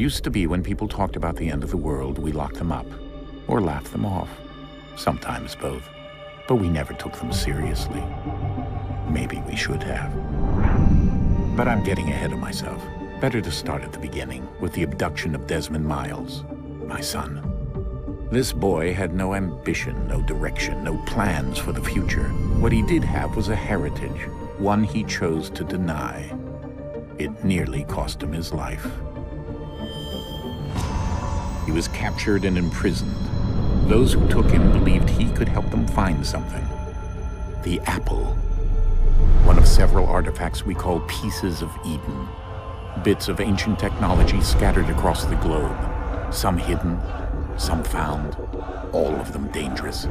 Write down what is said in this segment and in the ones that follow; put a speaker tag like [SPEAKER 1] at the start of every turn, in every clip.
[SPEAKER 1] Used to be when people talked about the end of the world, we locked them up, or laughed them off. Sometimes both. But we never took them seriously. Maybe we should have. But I'm getting ahead of myself. Better to start at the beginning, with the abduction of Desmond Miles, my son. This boy had no ambition, no direction, no plans for the future. What he did have was a heritage, one he chose to deny. It nearly cost him his life. He was captured and imprisoned. Those who took him believed he could help them find something. The apple. One of several artifacts we call pieces of Eden. Bits of ancient technology scattered across the globe. Some hidden, some found, all of them dangerous.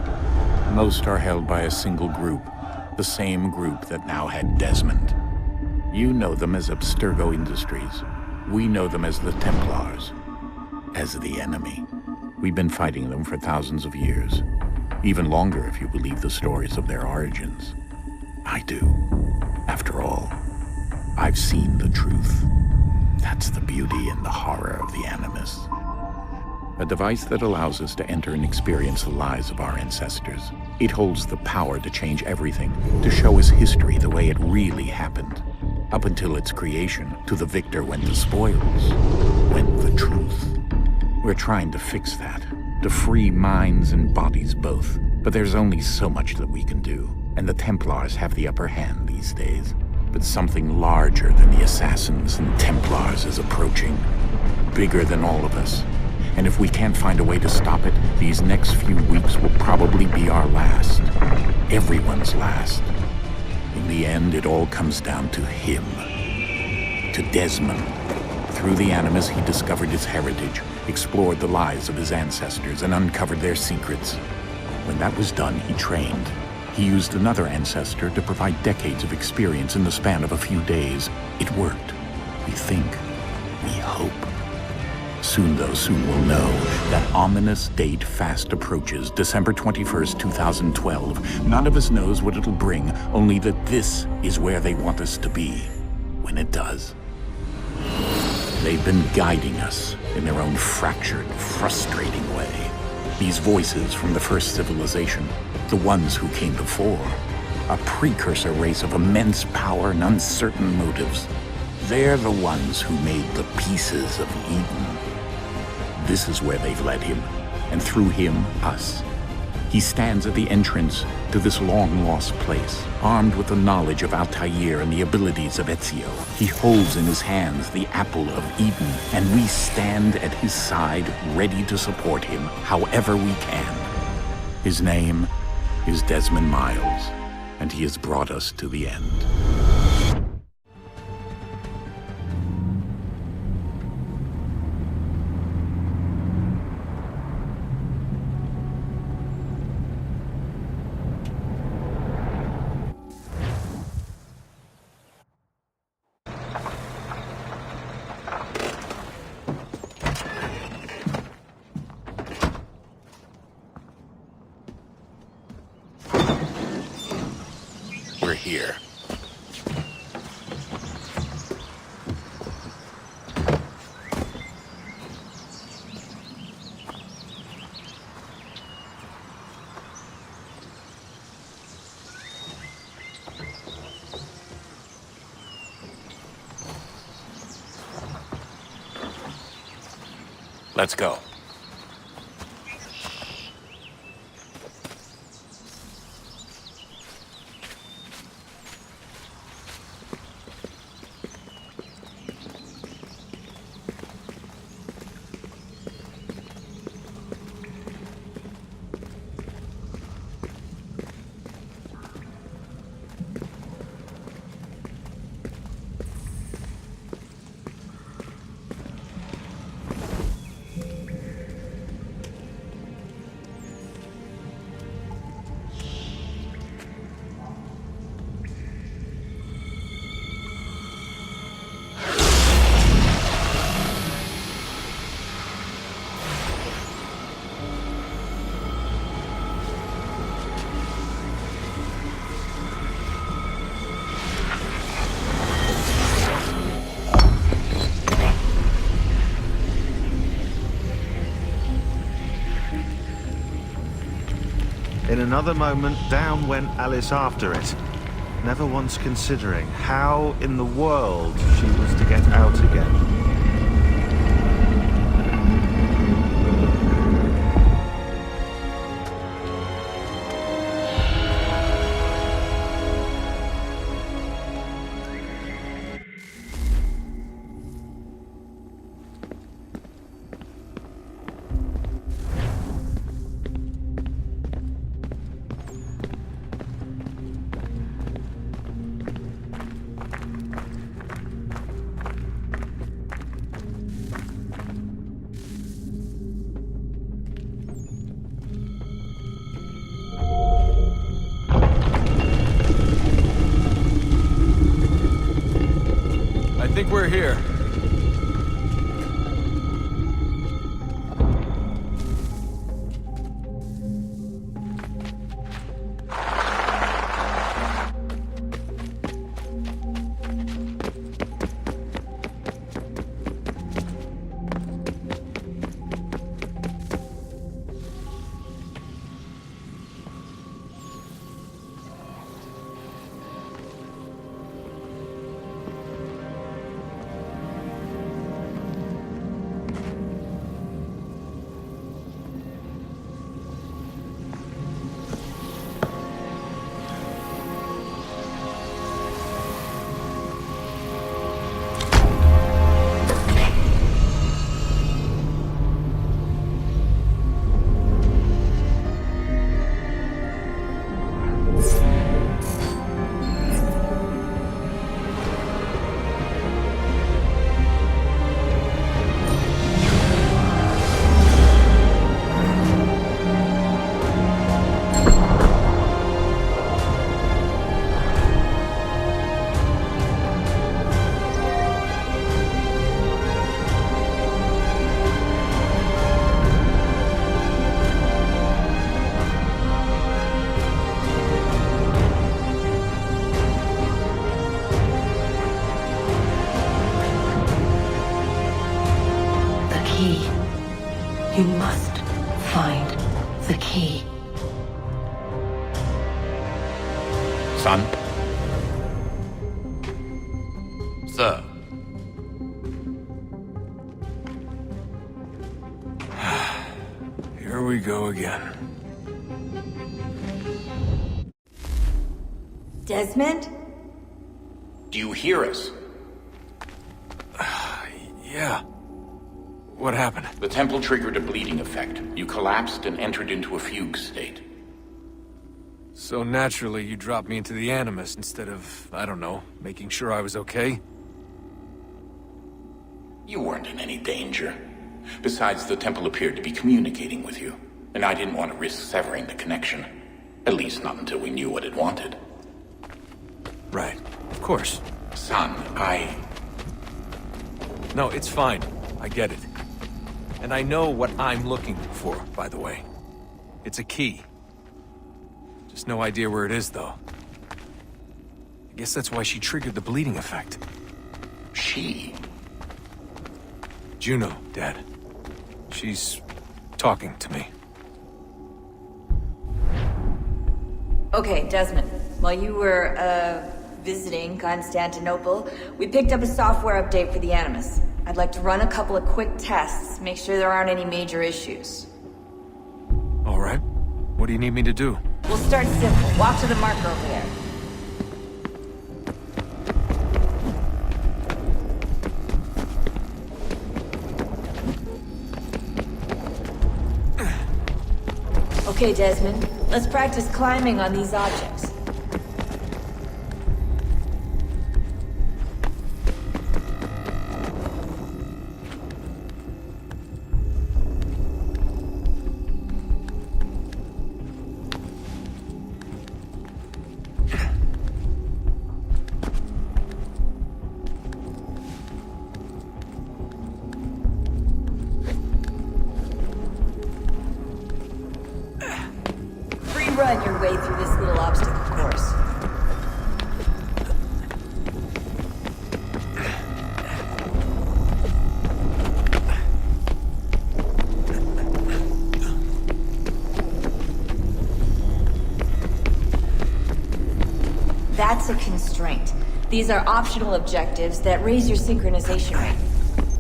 [SPEAKER 1] Most are held by a single group, the same group that now had Desmond. You know them as Abstergo Industries. We know them as the Templars, as the enemy. We've been fighting them for thousands of years, even longer if you believe the stories of their origins. I do. After all, I've seen the truth. That's the beauty and the horror of the Animus. A device that allows us to enter and experience the lives of our ancestors. It holds the power to change everything, to show us history the way it really happened. Up until its creation, to the victor went the spoils, went the truth. We're trying to fix that, to free minds and bodies both. But there's only so much that we can do, and the Templars have the upper hand these days. But something larger than the Assassins and Templars is approaching, bigger than all of us. And if we can't find a way to stop it, these next few weeks will probably be our last. Everyone's last. In the end, it all comes down to him. To Desmond. Through the Animus, he discovered his heritage, explored the lives of his ancestors, and uncovered their secrets. When that was done, he trained. He used another ancestor to provide decades of experience in the span of a few days. It worked. We think. We hope. Soon we'll know. That ominous date fast approaches, December 21st, 2012. None of us knows what it'll bring, only that this is where they want us to be, when it does. They've been guiding us in their own fractured, frustrating way. These voices from the first civilization, the ones who came before, a precursor race of immense power and uncertain motives. They're the ones who made the pieces of Eden. This is where they've led him, and through him, us. He stands at the entrance to this long-lost place, armed with the knowledge of Altair and the abilities of Ezio. He holds in his hands the apple of Eden, and we stand at his side, ready to support him however we can. His name is Desmond Miles, and he has brought us to the end. We're here. Let's go.
[SPEAKER 2] another moment, down went Alice after it, never once considering how in the world she was to get out again.
[SPEAKER 3] I think we're here.
[SPEAKER 4] You must find the key.
[SPEAKER 1] Son?
[SPEAKER 3] Sir. Here we go again.
[SPEAKER 5] Desmond?
[SPEAKER 1] Do you hear us?
[SPEAKER 3] Yeah. What happened?
[SPEAKER 1] The temple triggered a bleeding effect. You collapsed and entered into a fugue state.
[SPEAKER 3] So naturally, you dropped me into the Animus instead of, I don't know, making sure I was okay?
[SPEAKER 1] You weren't in any danger. Besides, the temple appeared to be communicating with you, and I didn't want to risk severing the connection. At least not until we knew what it wanted.
[SPEAKER 3] Right. Of course.
[SPEAKER 1] Son,
[SPEAKER 3] No, it's fine. I get it. And I know what I'm looking for, by the way. It's a key. Just no idea where it is, though. I guess that's why she triggered the bleeding effect.
[SPEAKER 1] She?
[SPEAKER 3] Juno, Dad. She's talking to me.
[SPEAKER 5] Okay, Desmond. While you were, visiting Constantinople, we picked up a software update for the Animus. I'd like to run a couple of quick tests, make sure there aren't any major issues.
[SPEAKER 3] All right. What do you need me to do?
[SPEAKER 5] We'll start simple. Walk to the marker over there. Okay, Desmond. Let's practice climbing on these objects. Run your way through this little obstacle That's a constraint. These are optional objectives that raise your synchronization rate.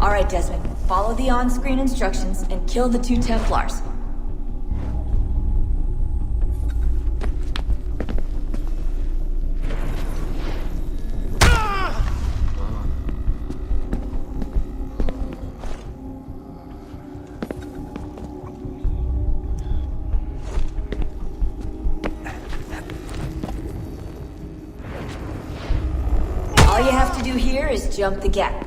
[SPEAKER 5] Alright, Desmond. Follow the on-screen instructions and kill the 2 Templars. All you have to do here is jump the gap.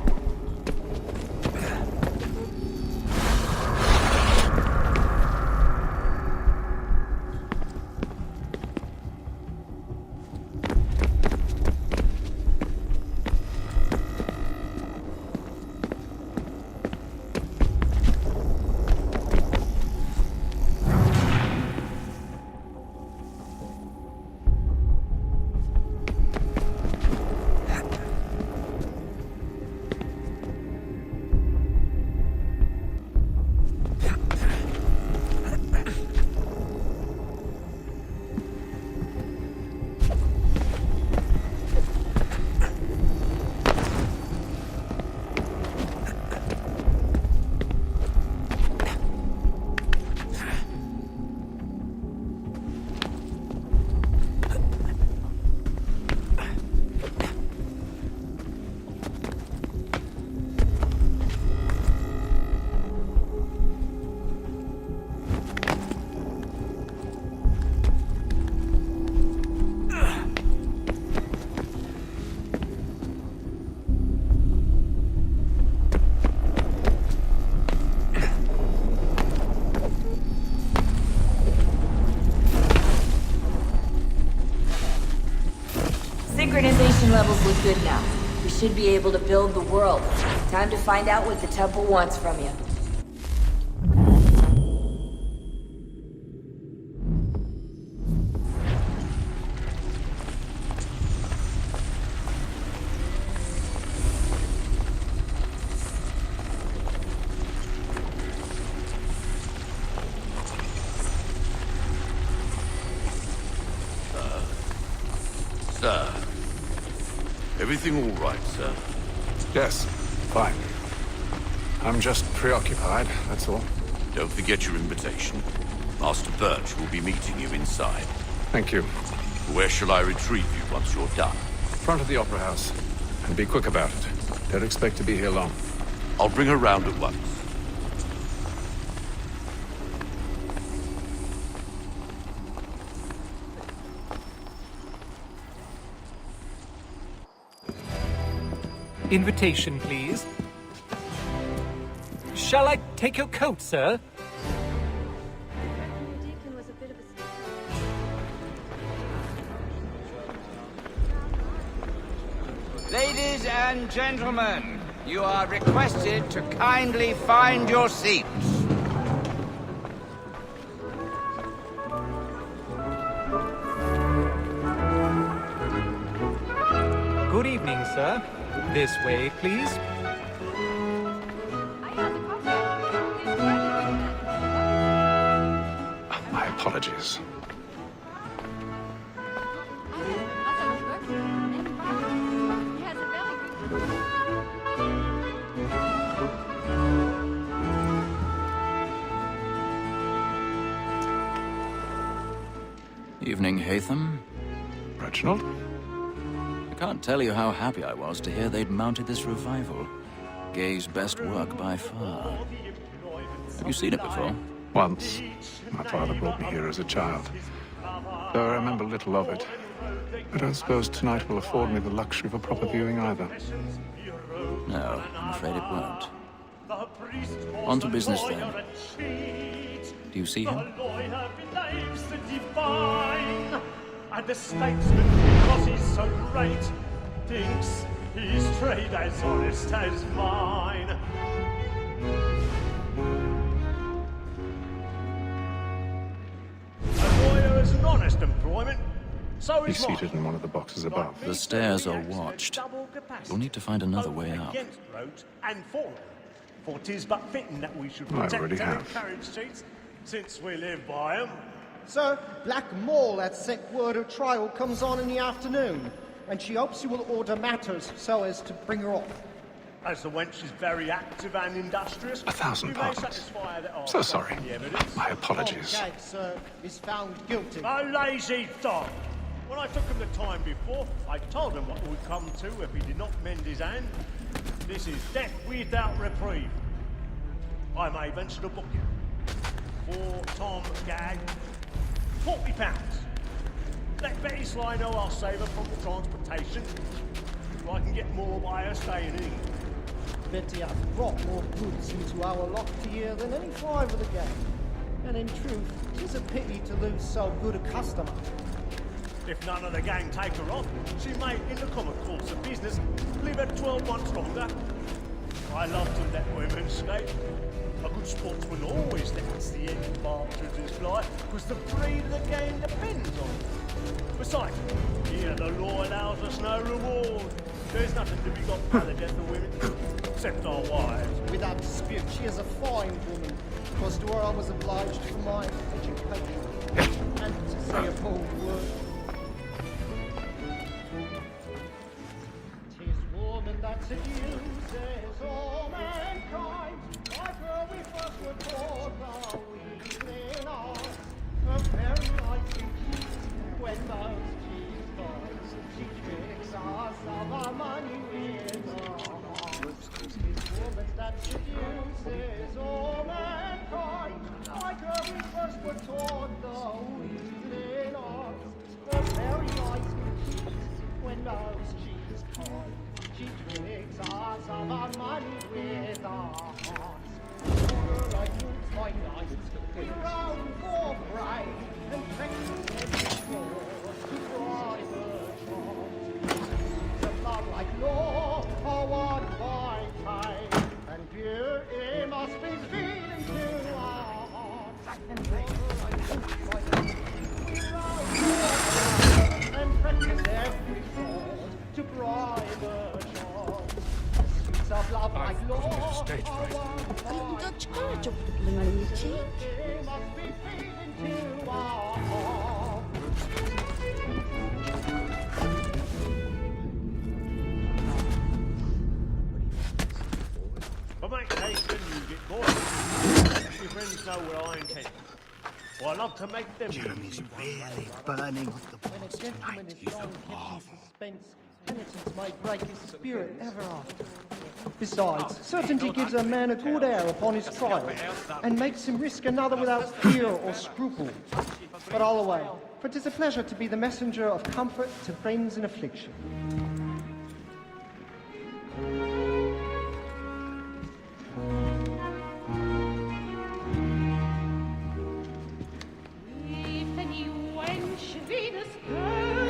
[SPEAKER 5] Synchronization levels look good now. We should be able to build the world. Time to find out what the temple wants from you.
[SPEAKER 6] Sir. Everything all right, sir?
[SPEAKER 7] Yes, fine. I'm just preoccupied, that's all.
[SPEAKER 6] Don't forget your invitation. Master Birch will be meeting you inside.
[SPEAKER 7] Thank you.
[SPEAKER 6] Where shall I retrieve you once you're done?
[SPEAKER 7] Front of the Opera House. And be quick about it. Don't expect to be here long.
[SPEAKER 6] I'll bring her round at once.
[SPEAKER 8] Invitation, please. Shall I take your coat, sir?
[SPEAKER 9] Ladies and gentlemen, you are requested to kindly find your seats.
[SPEAKER 8] Good evening, sir. This way, please.
[SPEAKER 7] My apologies.
[SPEAKER 10] Evening, Hatham.
[SPEAKER 7] Reginald?
[SPEAKER 10] I can't tell you how happy I was to hear they'd mounted this revival. Gay's best work by far. Have you seen it before?
[SPEAKER 7] Once. My father brought me here as a child. Though I remember little of it. I don't suppose tonight will afford me the luxury of a proper viewing either.
[SPEAKER 10] No, I'm afraid it won't. On to business then. Do you see him?
[SPEAKER 11] And the statesman, because he's so great, thinks his trade as honest as mine. A lawyer is an honest employment, so
[SPEAKER 7] He's
[SPEAKER 11] is mine.
[SPEAKER 7] seated in one of the boxes above.
[SPEAKER 10] The stairs are watched. You'll need to find another way up.
[SPEAKER 11] Against roads and fallen. For 'tis but fitting that we should
[SPEAKER 7] I
[SPEAKER 11] protect
[SPEAKER 7] already
[SPEAKER 11] and
[SPEAKER 7] have.
[SPEAKER 11] encourage streets, since we live by 'em.
[SPEAKER 12] Sir, Black Mole had sent word her trial comes on in the afternoon, and she hopes you will order matters so as to bring her off.
[SPEAKER 11] As the wench is very active and industrious,
[SPEAKER 7] 1,000
[SPEAKER 11] you may
[SPEAKER 7] pardons.
[SPEAKER 11] satisfy that
[SPEAKER 7] So sorry.
[SPEAKER 11] the evidence.
[SPEAKER 7] My apologies.
[SPEAKER 12] Tom Gag, sir, is found guilty.
[SPEAKER 11] A lazy dog! When I took him the time before, I told him what would come to if he did not mend his hand. This is death without reprieve. I may venture to book you. For Tom Gag, £40. Let Betty Sly know I'll save her from the transportation, so I can get more by her staying in.
[SPEAKER 12] Betty has brought more goods into our loft here than any five of the gang. And in truth, 'tis a pity to lose so good a customer.
[SPEAKER 11] If none of the gang take her off, she may, in the common course of business, live her 12 months longer. I love to let women escape. A good sportsman always lets the end partridges fly, because the breed of the game depends on it. Besides, here the law allows us no reward. There's nothing to be got by the death of women, except our wives.
[SPEAKER 12] Without dispute, she is a fine woman, because to her I was obliged for my education. And to say a bold word. 'Tis woman that seduces all mankind, like her we first were taught the weakling art. A very nice cheek, when those cheeks falls, she tricks us of our money with her heart. 'Tis woman that seduces all mankind, like her we first were taught the weakling art. A very nice cheek, when those cheeks fall, she tricks us of our money with her heart. Like roots my night, we round for pride, and practice every floor to drive her charms. The love like law, are one by time, and beauty must be feeling to our hearts. And like roots my night, we round for pride, and practice every floor to drive her charms. Of love like law,
[SPEAKER 13] Don't charge of the blooming cheek.
[SPEAKER 12] must be feeding to our hearts.
[SPEAKER 11] But make haste and you get bored. Your friends know what I intend. Well, I love to make them
[SPEAKER 14] Jeremy's really burning with the
[SPEAKER 12] When a
[SPEAKER 14] balls
[SPEAKER 12] gentleman
[SPEAKER 14] tonight.
[SPEAKER 12] is
[SPEAKER 14] He's
[SPEAKER 12] long
[SPEAKER 14] a
[SPEAKER 12] kept in suspense, penitence might break his spirit ever after. Besides, certainty gives a man a good air upon his trial, and makes him risk another without fear or scruple. But all away, for 'tis a pleasure to be the messenger of comfort to friends in affliction.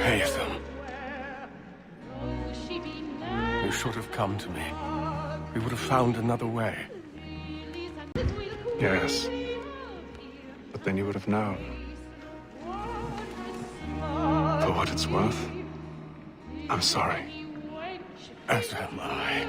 [SPEAKER 7] Hazel. You should have come to me. We would have found another way. Yes. But then you would have known. For what it's worth, I'm sorry. As am I.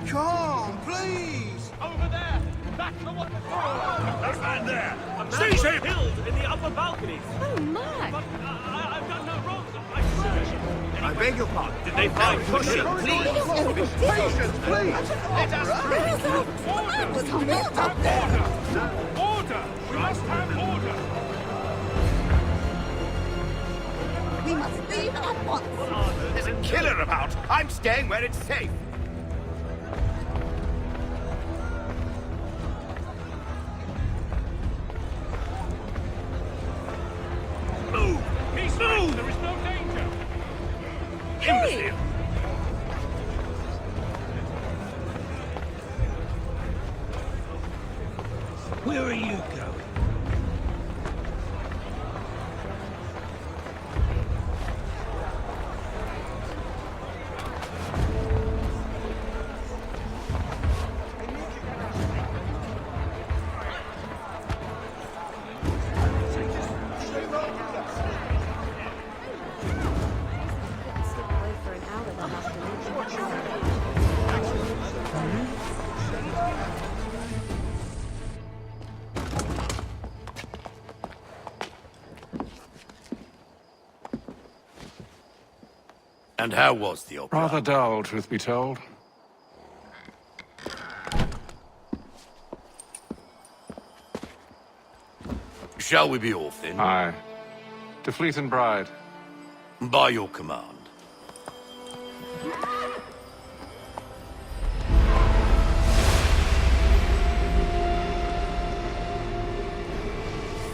[SPEAKER 14] Come, please!
[SPEAKER 11] Over there! Back to what? That man there! A man was killed in the upper balconies!
[SPEAKER 13] Oh my!
[SPEAKER 11] But I've done no wrong. I searched.
[SPEAKER 14] I beg your pardon.
[SPEAKER 11] Did they find Pussy?
[SPEAKER 14] Please! Patience, please!
[SPEAKER 11] Let us through! Order! We must have order!
[SPEAKER 13] We must leave at once.
[SPEAKER 14] There's a killer about. I'm staying where it's safe. imbecile!
[SPEAKER 15] Where are you going?
[SPEAKER 6] And how was the opera?
[SPEAKER 7] Rather dull, truth be told.
[SPEAKER 6] Shall we be off then?
[SPEAKER 7] Aye. To Fleet and Bride.
[SPEAKER 6] By your command.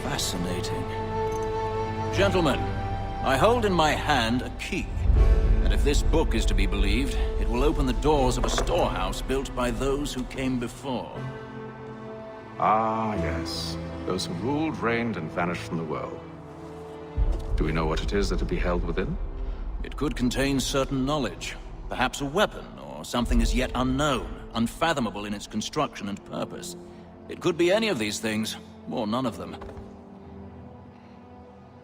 [SPEAKER 10] Fascinating. Gentlemen, I hold in my hand a key. And if this book is to be believed, it will open the doors of a storehouse built by those who came before.
[SPEAKER 7] Ah, yes. Those who ruled, reigned, and vanished from the world. Do we know what it is that will be held within?
[SPEAKER 10] It could contain certain knowledge. Perhaps a weapon, or something as yet unknown, unfathomable in its construction and purpose. It could be any of these things, or none of them.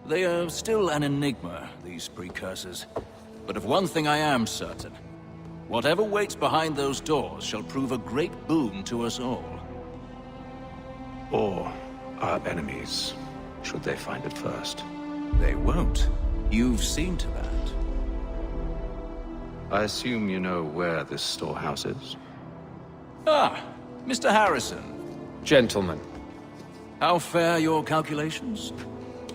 [SPEAKER 10] They are still an enigma, these precursors. But of one thing I am certain. Whatever waits behind those doors shall prove a great boon to us all.
[SPEAKER 7] Or our enemies, should they find it first.
[SPEAKER 10] They won't. You've seen to that.
[SPEAKER 7] I assume you know where this storehouse is?
[SPEAKER 10] Ah, Mr. Harrison.
[SPEAKER 16] Gentlemen.
[SPEAKER 10] How fare your calculations?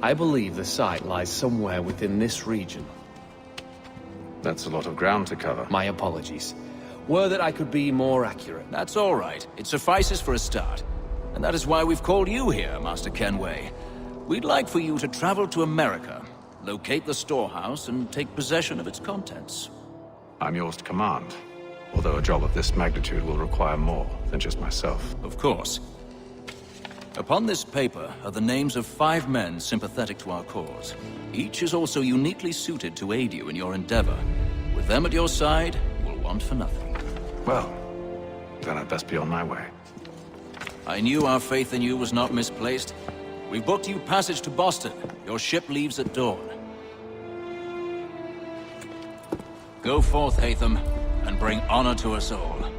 [SPEAKER 16] I believe the site lies somewhere within this region.
[SPEAKER 7] That's a lot of ground to cover.
[SPEAKER 16] My apologies. Were that I could be more accurate.
[SPEAKER 10] That's all right. It suffices for a start. And that is why we've called you here, Master Kenway. We'd like for you to travel to America, locate the storehouse, and take possession of its contents.
[SPEAKER 7] I'm yours to command. Although a job of this magnitude will require more than just myself.
[SPEAKER 10] Of course. Upon this paper are the names of 5 men sympathetic to our cause. Each is also uniquely suited to aid you in your endeavor. With them at your side, you will want for nothing.
[SPEAKER 7] Well, then I'd best be on my way.
[SPEAKER 10] I knew our faith in you was not misplaced. We've booked you passage to Boston. Your ship leaves at dawn. Go forth, Hatham, and bring honor to us all.